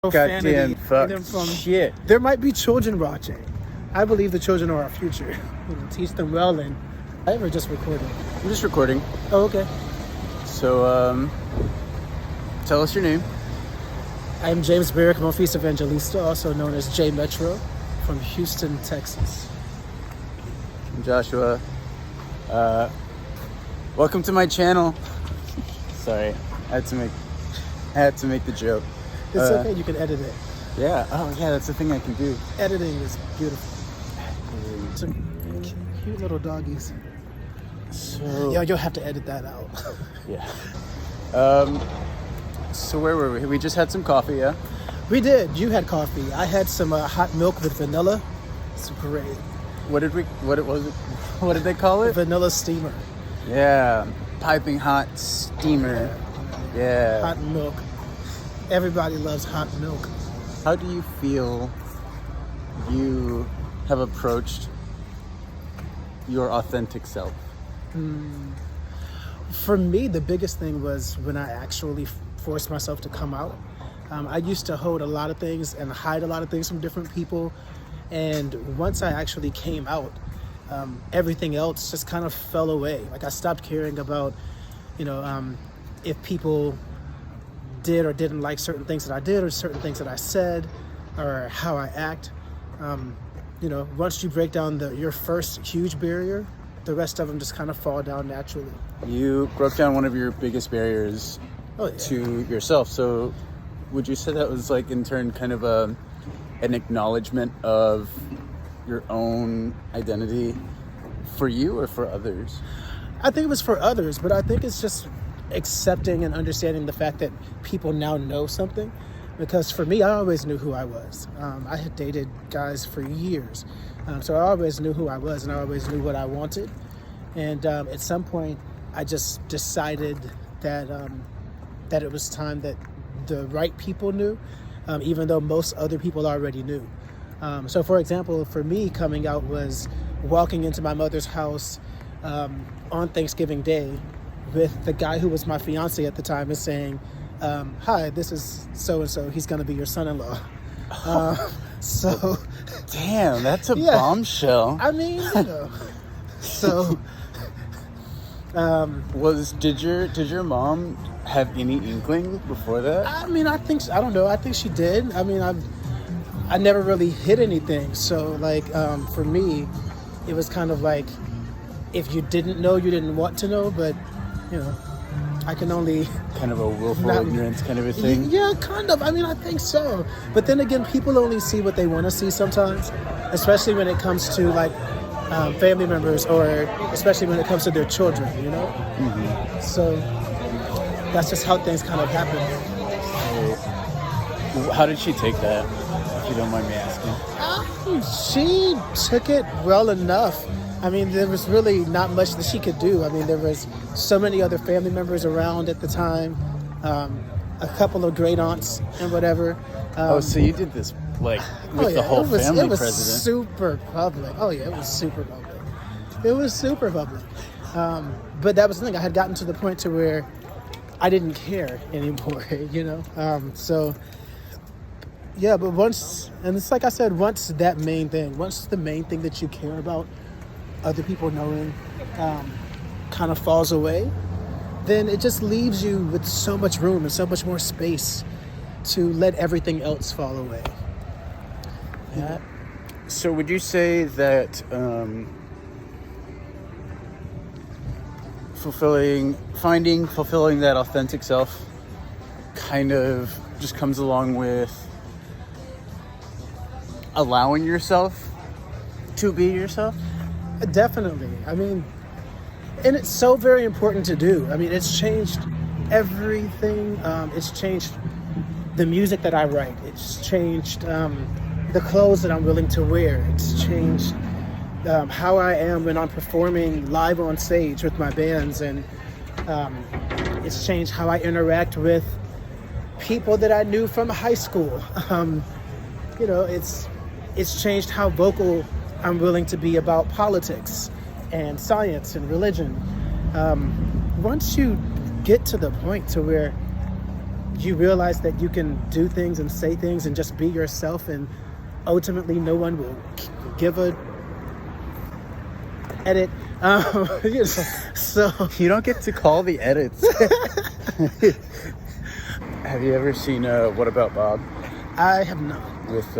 Goddamn fuck shit. There might be children watching. I believe the children are our future. Teach them well, and we're just recording. I'm just recording. Oh, okay. So, tell us your name. I'm James Barrick, Monfils Evangelista, also known as J Metro, from Houston, Texas. I'm Joshua. Welcome to my channel. Sorry, I had to make the joke. It's okay, you can edit it. Yeah, oh yeah, that's the thing I can do. Editing is beautiful. Some cute little doggies. So... Yo, you'll have to edit that out. Yeah. So where were we? We just had some coffee, yeah? We did. You had coffee. I had some hot milk with vanilla. It's great. What did they call it? Vanilla steamer. Yeah, piping hot steamer. Yeah. Hot milk. Everybody loves hot milk. How do you feel you have approached your authentic self? For me, the biggest thing was when I actually forced myself to come out. I used to hold a lot of things and hide a lot of things from different people. And once I actually came out, everything else just kind of fell away. Like I stopped caring about, if people did or didn't like certain things that I did or certain things that I said or how I act. Once you break down your first huge barrier, the rest of them just kind of fall down naturally. You broke down one of your biggest barriers to yourself. So would you say that was like in turn kind of an acknowledgement of your own identity for you or for others? I think it was for others, but I think it's just accepting and understanding the fact that people now know something. Because for me, I always knew who I was. I had dated guys for years. So I always knew who I was and I always knew what I wanted. And at some point, I just decided that it was time that the right people knew, even though most other people already knew. So for example, for me, coming out was walking into my mother's house on Thanksgiving Day with the guy who was my fiance at the time and saying, hi, this is so-and-so. He's going to be your son-in-law. So... Damn, that's a bombshell. I mean, So... Did your mom have any inkling before that? I mean, I don't know. I think she did. I mean, I never really hid anything. So, for me, it was kind of like, if you didn't know, you didn't want to know, but, I can only... Kind of a willful ignorance kind of a thing? Yeah, kind of. I mean, I think so. But then again, people only see what they want to see sometimes, especially when it comes to, family members or especially when it comes to their children, Mm-hmm. So that's just how things kind of happen. How did she take that, if you don't mind me asking? She took it well enough. I mean, there was really not much that she could do. I mean, there was so many other family members around at the time, a couple of great aunts and whatever. So you did this with the whole family it was president? Super public. Oh yeah, it was super public. It was super public. But that was the thing. I had gotten to the point to where I didn't care anymore, So yeah, but once, and it's like I said, once the main thing that you care about, other people knowing, kind of falls away, then it just leaves you with so much room and so much more space to let everything else fall away. Yeah. So would you say that fulfilling that authentic self kind of just comes along with allowing yourself to be yourself? Definitely. I mean, and it's so very important to do. I mean, it's changed everything. It's changed the music that I write. It's changed the clothes that I'm willing to wear. It's changed how I am when I'm performing live on stage with my bands. And it's changed how I interact with people that I knew from high school. It's changed how vocal I'm willing to be about politics and science and religion. Once you get to the point to where you realize that you can do things and say things and just be yourself, and ultimately no one will give a edit. You know, so You don't get to call the edits. Have you ever seen What About Bob I have not. with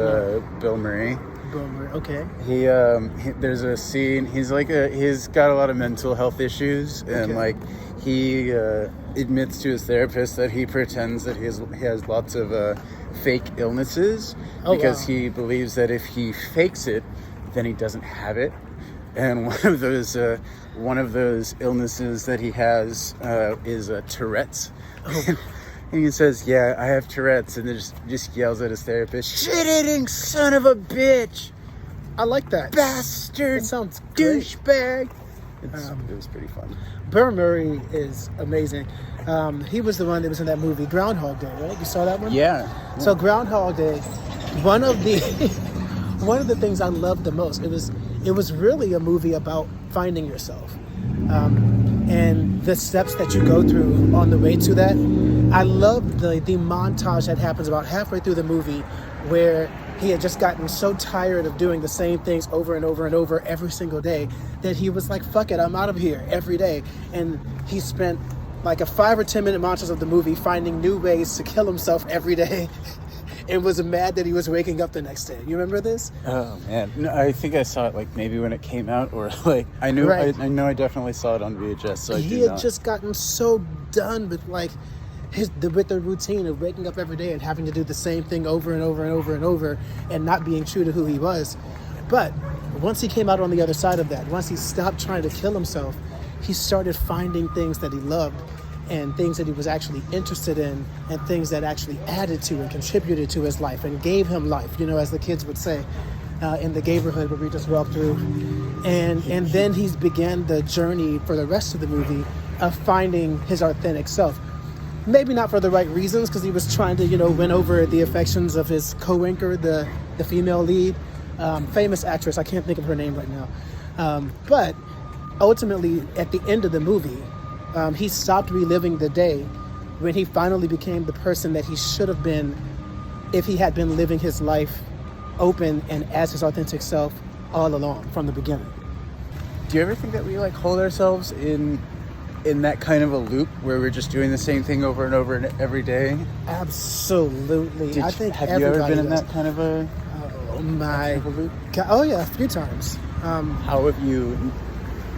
Bill Murray? Boomer. Okay. He there's a scene. He's got a lot of mental health issues, and Okay. like he admits to his therapist that he pretends that he has lots of fake illnesses because wow. he believes that if he fakes it, then he doesn't have it. And one of those illnesses that he has is Tourette's. Oh. And he says, "Yeah, I have Tourette's," and then just yells at his therapist, "Shit-eating son of a bitch, I like that. bastard, That sounds great. douchebag." It was pretty fun. Bill Murray is amazing. He was the one that was in that movie Groundhog Day, right? You saw that one? Yeah. So Groundhog Day, one of the one of the things I loved the most. It was really a movie about finding yourself, and the steps that you go through on the way to that. I love the montage that happens about halfway through the movie, where he had just gotten so tired of doing the same things over and over and over every single day that he was like, "Fuck it, I'm out of here every day." And he spent like a 5 or 10 minute montage of the movie finding new ways to kill himself every day. And was mad that he was waking up the next day. You remember this? Oh man, no, I think I saw it like maybe when it came out, or like I knew Right. I know I definitely saw it on VHS. So I He did had not. just gotten so done with like with the routine of waking up every day and having to do the same thing over and over and over and over, and not being true to who he was. But once he came out on the other side of that, once he stopped trying to kill himself, he started finding things that he loved and things that he was actually interested in, and things that actually added to and contributed to his life and gave him life, you know, as the kids would say in the neighborhood where we just walked through. And then he's began the journey for the rest of the movie of finding his authentic self. Maybe not for the right reasons, because he was trying to, you know, win over the affections of his co-anchor, the female lead, famous actress. I can't think of her name right now. But ultimately, at the end of the movie, he stopped reliving the day when he finally became the person that he should have been if he had been living his life open and as his authentic self all along from the beginning. Do you ever think that we like hold ourselves in that kind of a loop where we're just doing the same thing over and over and every day? Absolutely. I think have you ever everybody been in does. that kind of a Oh my of a loop? God. Oh yeah, a few times. How have you?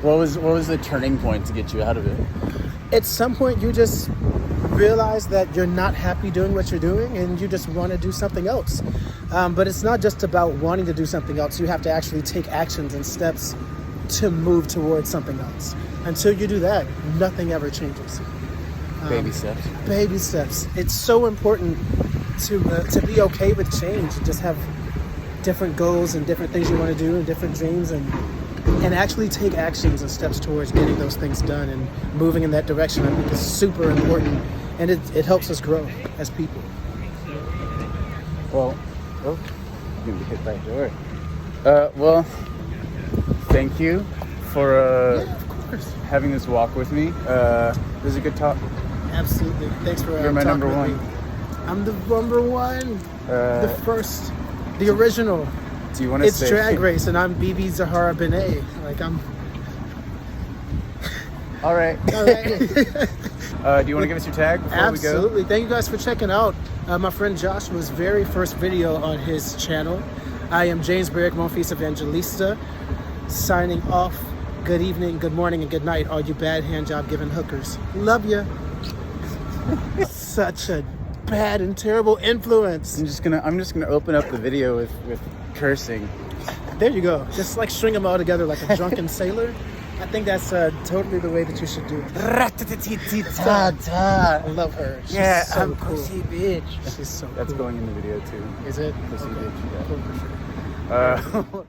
What was the turning point to get you out of it? At some point, you just realize that you're not happy doing what you're doing, and you just want to do something else. But it's not just about wanting to do something else. You have to actually take actions and steps to move towards something else. Until you do that, nothing ever changes. Baby steps. Baby steps. It's so important to be okay with change and just have different goals and different things you want to do and different dreams, and actually take actions and steps towards getting those things done and moving in that direction. I think is super important, and it helps us grow as people. Well, I'm gonna be hit by a door. Well, thank you for Of course. having this walk with me. It was a good talk. Absolutely. Thanks for You're my talking number with one. me. I'm the number one. The first. The original. Do you want to It's say? Drag Race, and I'm Bibi Zahara Benet. Like, I'm... All right. All right. Do you want to give us your tag before we go? Absolutely. Thank you guys for checking out my friend Joshua's very first video on his channel. I am James Barrick, Monfils Evangelista, signing off. Good evening, good morning, and good night, all you bad hand job giving hookers. Love ya. Such a bad and terrible influence. I'm just gonna open up the video with cursing. There you go. Just like string them all together like a drunken sailor. I think that's totally the way that you should do it. I love her. She's Yeah, so I'm cool. pussy bitch. She's so That's cool. going in the video too. Is it? Pussy Okay. bitch. Yeah. Cool, for sure. Uh,